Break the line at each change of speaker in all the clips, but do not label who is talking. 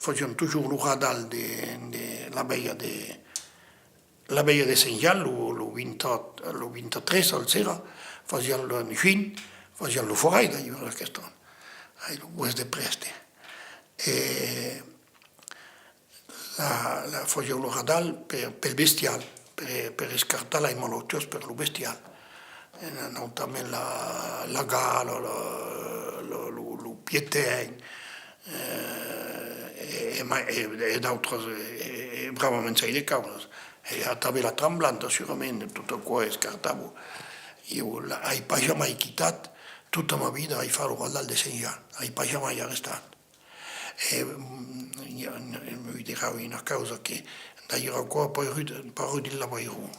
faisons toujours le radal de l'abbaye de Saint-Jean, le 23 al sera, faisons le juin, faisons le forail d'ailleurs, aquesta, le ouest de Preste. E faisons le radal per bestial, per scartar les malalties per lo bestial. Notamment la gala, le piétin, e d'altres, bravament sai de causes. E a també la tremblanta, sûrament, tot el qual escartavo. Io n'hai pas jamais quittat, tota ma vida hai fatto il radal de Saint-Jean, hai pas jamais arrestat. E mi dirà una cosa che da io ancora poi di lavoro,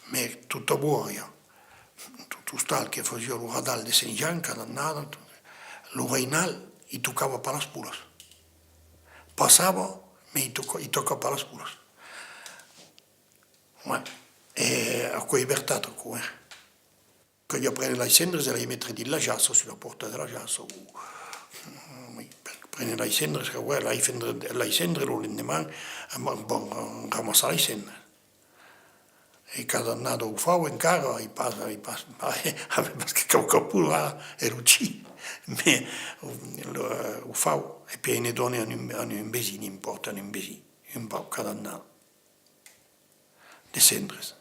ma tutto buono. Tutto sta che faceva il radal de Saint-Jean, cada annata, lo reinal, i toccava per le spules. Passava, ma i toccava per le spules. E a quei vertato come che io prendo le cendere e le metto di la giassa sulla porta della giassa. Prendo le cendere, le cendere lo lendemain, ramassare le cendere. E cada annata lo fa encara, perché qualcuno era ucciso. Ma lo fa, e poi ne donne hanno un besino, portano un besino, un po' cada annata. De cendere.